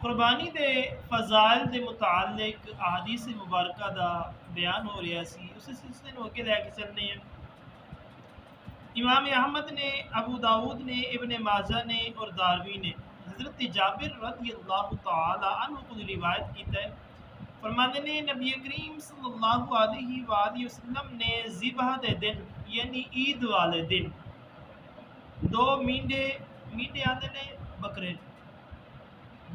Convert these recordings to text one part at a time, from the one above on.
قربانی دے فضائل دے متعلق احادیث مبارکہ دا بیان ہو رہا سی، اس سلسلے میں اگے لے کے چلنے ہیں۔ امام احمد نے، ابو داود نے، ابن ماجہ نے اور داروی نے حضرت جابر رضی اللہ تعالی عنہ کو روایت کیتا ہے، فرماتے نے نبی کریم صلی اللہ علیہ وآلہ وسلم نے ذبح دے دن یعنی عید والے دن دو مینڈے آتے نے بکرے،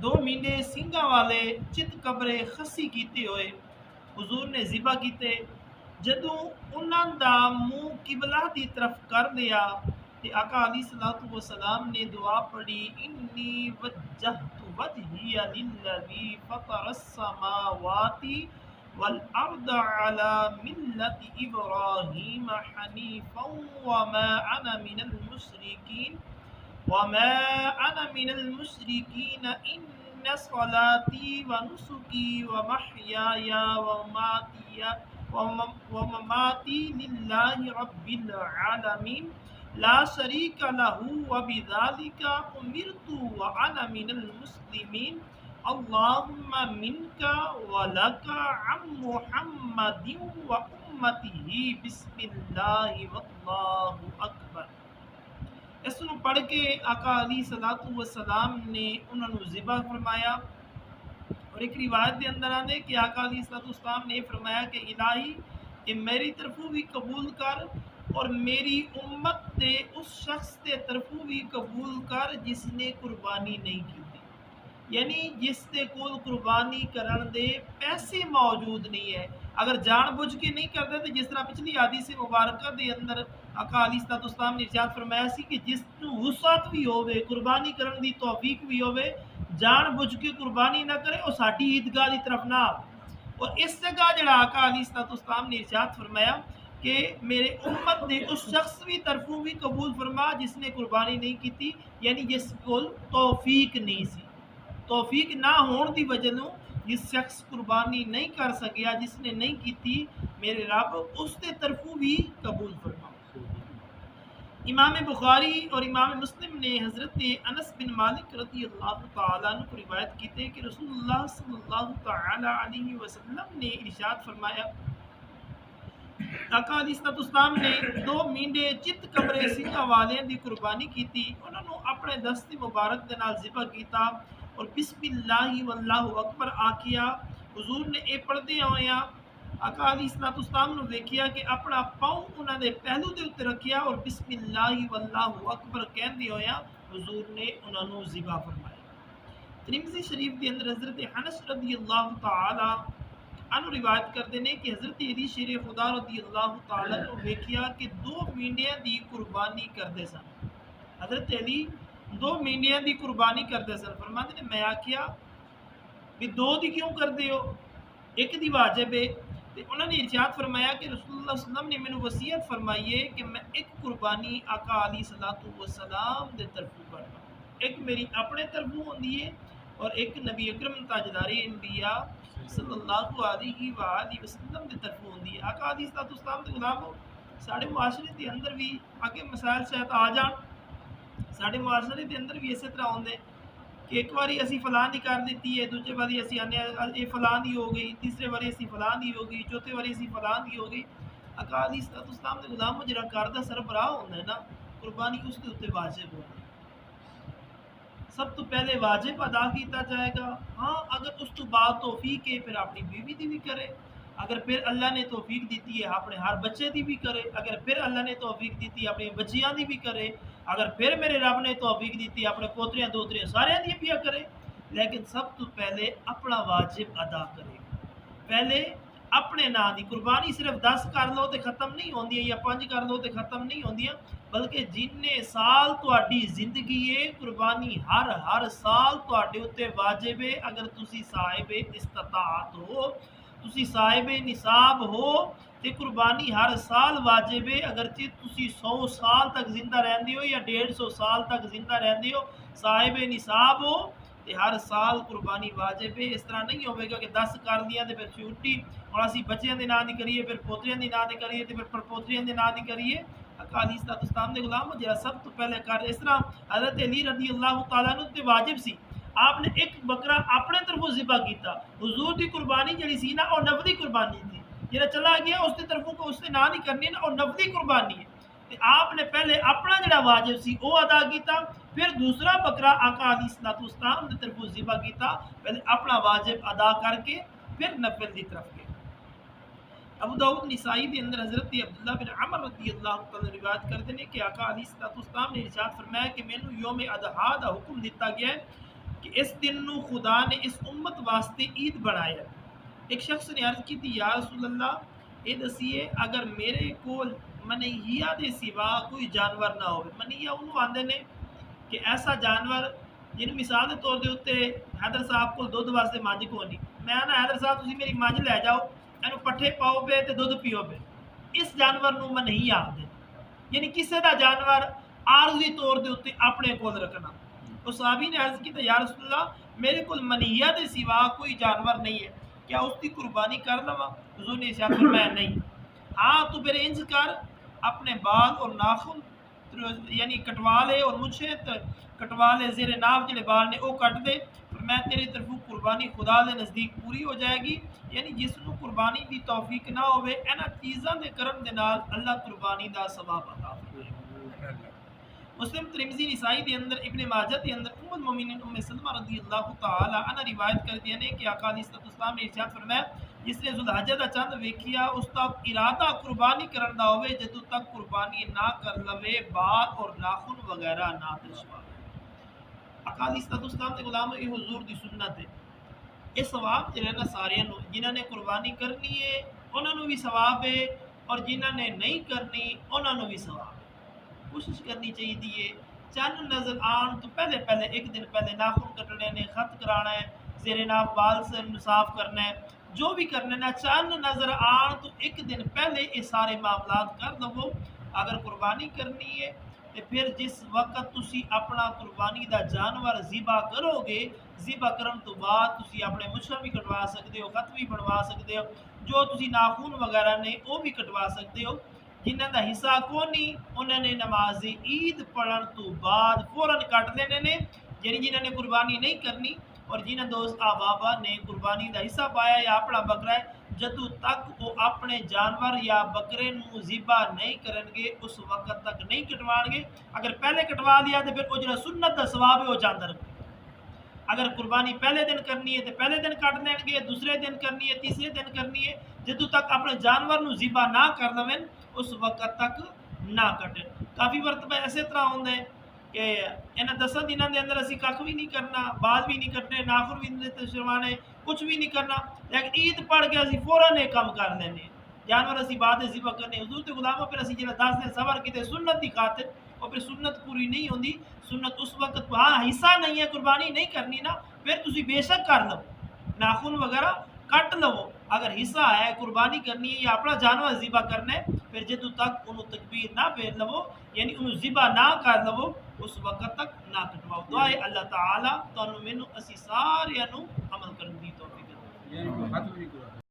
دو مہینے سنگا والے چت قبرے خسی کیتے ہوئے حضور نے ذبح کیتے۔ جدوں انہاں دا منہ قبلہ دی طرف کر دیا تے آقا علیہ الصلوۃ والسلام نے دعا پڑھی، انی وجہت وجہی للذی فطر السماوات والارض علی ملت ابراہیم حنیفا وما انا من المشرکین وما أنا من المشركين إن صلاتي ونسكي ومحياي ومماتي لله رب العالمين لا شريك له وبذلك أمرت وأنا من المسلمين اللهم منك ولك عن محمد وأمته بسم الله والله أكبر۔ اس کو پڑھ کے آقا علیہ صلاۃ والسلام نے انہوں نے ذبح فرمایا، اور ایک روایت کے اندر آنے کہ آقا علیہ صلاۃ والسلام نے فرمایا کہ الہی کہ میری طرفوں بھی قبول کر اور میری امت دے اس شخص کے طرفوں بھی قبول کر جس نے قربانی نہیں کی تھی، یعنی جس کے کول قربانی کرن دے پیسے موجود نہیں ہے، اگر جان بوجھ کے نہیں کرتے تو جس طرح پچھلی حدیث مبارکہ دے اندر آقا علیہ الصلوۃ والسلام نے ارشاد فرمایا سی کہ جس نو وسعت بھی ہوے قربانی کرن دی توفیق بھی ہوے جان بوجھ کے قربانی نہ کرے اور ساڈی عیدگاہ دی طرف نہ آوے۔ اور اس جگہ جڑا آقا علیہ الصلوۃ والسلام نے ارشاد فرمایا کہ میرے امت دے اس شخص بھی طرفوں بھی قبول فرما جس نے قربانی نہیں کی، یعنی جس کو توفیق نہیں سی، توفیق نہ ہون دی وجہ نو جس شخص قربانی نہیں کر سکیا، جس نے نہیں کی، میرے رب اس کے طرفوں بھی قبول فرما۔ امام بخاری اور امام مسلم نے حضرت انس بن مالک رضی اللہ تعالیٰ عنہ کو روایت کی تھے کہ رسول اللہ صلی اللہ تعالیٰ علیہ وسلم نے ارشاد فرمایا، آقا علیہ السلام نے دو مینڈے چت قبرے سنگا والیاں دی قربانی کی تھی، انہوں نے اپنے دست مبارک دے نال ذبح کیتا اور بسم اللہ واللہ اکبر آکھیا۔ حضور نے اے پڑھدے ہویا آقا علیہ السلام نے دیکھیا کہ اپنا پاؤں انہوں نے پہلو دے اتنے رکھیا اور بسم اللہ واللہ اکبر کہندے ہویا حضور نے انہوں نے ذبح فرمایا۔ ترمذی شریف کے اندر حضرت انس رضی اللہ تعالی عنہ روایت کرتے ہیں کہ حضرت علی شیر خدا رضی اللہ تعالی عنہ دیکھیا کہ دو مینڈیاں دی قربانی کرتے سن، حضرت علی دو مینڈیاں دی قربانی کرتے سن، فرماتے ہیں میں آکھیا کہ دو دی کیوں کرتے ہو، ایک دی واجب ہے، انہوں نے ارشاد فرمایا کہ رسول اللہ صلی اللہ علیہ وسلم نے میں وصیت فرمائی ہے کہ میں ایک قربانی آقا علیہ صلاۃ والسلام دے طرفوں کرنا، ایک میری اپنے طرفوں ہوندی ہے اور ایک نبی اکرم تاجدار انبیاء صلی اللہ علیہ وآلہ وسلم دے طرفوں ہوندی ہے۔ آقا علیہ السلام دے غلاموں، سارے معاشرے دے اندر بھی آگے مسائل شاید آ جان، سارے معاشرے دے اندر بھی اسی طرح ہوندے کہ ایک باری اسی فلاں دی کر دیتی ہے، دوسرے باری اسی آنے یہ فلاں دی ہو گئی، تیسرے باری اسی فلاں دی ہو گئی، چوتھے باری اسی فلاں دی ہو گئی۔ آقا علیہ السلام دے غلاموں جڑا کردہ سربراہ ہوندا ہے نا، قربانی اس کے اوتے واجب ہوتی ہے، سب تو پہلے واجب ادا کیتا جائے گا۔ ہاں اگر اس تو بعد توفیق ہے پھر اپنی بیوی دی بھی کرے، اگر پھر اللہ نے توفیق دیتی ہے اپنے ہر بچے دی بھی کرے، اگر پھر اللہ نے توفیق دیتی ہے اپنی بچیاں دی بھی کرے، اگر پھر میرے رب نے توفیق دیتی ہے اپنے پوتریاں دوتریاں سارے دی بھی کرے، لیکن سب تو پہلے اپنا واجب ادا کرے گا۔ پہلے اپنے نا دی قربانی صرف 10 کر لو تے ختم نہیں ہوندی یا 5 کر لو تے ختم نہیں ہوندی، بلکہ جننے سال تہاڈی زندگی ہے قربانی ہر سال تہاڈے اوتے واجب ہے۔ اگر تسی صاحب استطاعت ہو، تسی صاحب نصاب ہو تے قربانی ہر سال واجب ہے، اگرچہ تسی 100 سال تک زندہ رہندے ہو یا 150 سال تک زندہ رہندے ہو، صاحب نصاب ہو تے ہر سال قربانی واجب ہے۔ اس طرح نہیں ہوئے گا کہ 10 کر دیا تے پھر چھوٹی اور اسی بچیاں دے نام دی کریے، پھر پوتریاں دے نام دی کریے تے پھر پرپوتریاں دے نام دی کریے۔ آقا علیہ السلام دے غلام جڑا سب تو پہلے کر، اس طرح حضرت علی رضی اللہ تعالیٰ عنہ تے واجب سی، آپ نے ایک بکرا اپنے طرفوں ذبح کیتا. حضور دی قربانی جڑی سی نا وہ نفلی قربانی تھی. جڑا چلا گیا اس کی طرفوں کو اس نے نہ نہیں کرنی نا، وہ نفلی قربانی ہے. تے آپ نے پہلے اپنا جڑا واجب سی وہ ادا کیتا، پھر دوسرا بکرا آقا علیہ الصلوۃ والسلام دی طرفوں ذبح کیتا. پہلے اپنا واجب ادا کر کے پھر نفل دی طرف گئے. ابو داؤد نسائی کے اندر حضرت عبداللہ بن عمر رضی اللہ تعالی روایت کرتے ہیں کہ آقا علیہ الصلوۃ والسلام نے ارشاد فرمایا کہ مینوں یوم اضحیٰ دا حکم دیتا گیا ہے کہ اس دن نو خدا نے اس امت واسطے عید بنایا. ایک شخص نے عرض کی تھی، یا رسول اللہ یہ دسیے اگر میرے کول منہیا دے سوا کوئی جانور نہ ہوئے. منہیا انہوں آندے نے کہ ایسا جانور جن مثال کے طور دے اتنے حیدر صاحب کو دودھ واسطے مجھ کو نہیں. میں نا حیدر صاحب تسی میری مجھ لے جاؤ، اینو پٹھے پاؤ پہ تے دودھ پیو پہ. اس جانور نو منہیا آندے، یعنی کسے دا جانور عارضی طور دے اتنے اپنے کول رکھنا. تو صحابی نے عرض کی تو یا رسول اللہ میرے کول منہیا دے سوا کوئی جانور نہیں ہے، کیا اس کی قربانی کر لواں؟ حضور نے ارشاد فرمایا نہیں. ہاں تو پھر انج کر اپنے بال اور ناخن یعنی کٹوا لے اور مجھے کٹوا لے، زیر ناف جڑے بال نے وہ کٹ دے، میں تیری طرف قربانی خدا دے نزدیک پوری ہو جائے گی. یعنی جس نو قربانی دی توفیق نہ ہوئے اینا چیزاں دے کرم دے نال اللہ قربانی دا ثواب عطا فرمائے. مسلم ترمذی نسائی دے اندر ابن ماجہ دے اندر ام المومنین ام سلمہ رضی اللہ تعالی عنہ روایت کرتی ہیں کہ آقا علیہ السلام نے ارشاد فرمایا جس نے ذوالحجہ دا چند ویکھیا اس تک ارادہ قربانی کرن دا ہوئے جدو تک قربانی نہ کر لوے بال اور ناخن وغیرہ نہ تشواوے. آقا علیہ السلام دے غلاموں یہ حضور دی سنت ہے. یہ ثواب جو ہے نا سارے جنہوں نے قربانی کرنی ہے انہوں نے بھی ثواب ہے، اور جنہوں نے نہیں کرنی انہوں نے بھی ثواب ہے. کوشش کرنی چاہیے چند نظر آن تو پہلے ایک دن پہلے ناخن کٹنے نے، خط کرانا ہے، زیر ناف بال سے صاف کرنا ہے، جو بھی کرنا ہے چند نظر آن تو ایک دن پہلے یہ سارے معاملات کر دو. اگر قربانی کرنی ہے تو پھر جس وقت تسی اپنا قربانی دا جانور ذبح کرو گے، ذبح کرن تو بعد تسی اپنے مچھاں بھی کٹوا سکتے ہو، خط بھی بنوا سکتے ہو، جو تسی ناخون وغیرہ نے وہ بھی کٹوا سکتے ہو. جنہاں دا حصہ کونی انہوں نے نماز عید پڑھن تو بعد فوراً کٹ لینے نے، یعنی جنہوں نے قربانی نہیں کرنی. اور جنہاں دوست آبابا نے قربانی دا حصہ پایا یا اپنا بکرا ہے جدو تک وہ اپنے جانور یا بکرے نو ذبح نہیں کرن گے اس وقت تک نہیں کٹوان گے. اگر پہلے کٹوا لیا تو پھر وہ جڑا سنت دا ثواب ہے وہ جاندہ رکھے. اگر قربانی پہلے دن کرنی ہے تو پہلے دن کٹ دیں گے، دوسرے دن کرنی ہے، تیسرے دن کرنی ہے، جدو تک اپنے جانور نو ذبح نہ کر لویں اس وقت تک نہ کٹیں. کافی مرتبہ ایسے طرح ہوندے کہ انہاں 10 دنوں دے اندر اسی کھ بھی نہیں کرنا، بال بھی نہیں کٹنے، ناخن بھی نہیں تشروانے، کچھ بھی نہیں کرنا، لیکن عید پڑھ کے اسی فوراً یہ کام کر لینے جانور اسی بعد ذبح کرنے. حضور تے غلاموں پھر اسی جڑا 10 دن صبر کیتے سنت دی خاطر، اور پھر سنت پوری نہیں ہوندی. سنت اس وقت ہاں حصہ نہیں ہے قربانی نہیں کرنی نا، پھر تسی بے شک کر لو، ناخن وغیرہ کٹ لو. اگر حصہ ہے قربانی کرنی ہے یا اپنا جانور ذبح کرنا ہے پھر جدو تک انہوں تکبیر نہ پھیر لو یعنی انہوں ذبح نہ کر لو اس وقت تک نہ کٹواؤ. دعائے اللہ تعالیٰ تو مینوں اسی سارے عمل کرنے دی توفیق دے.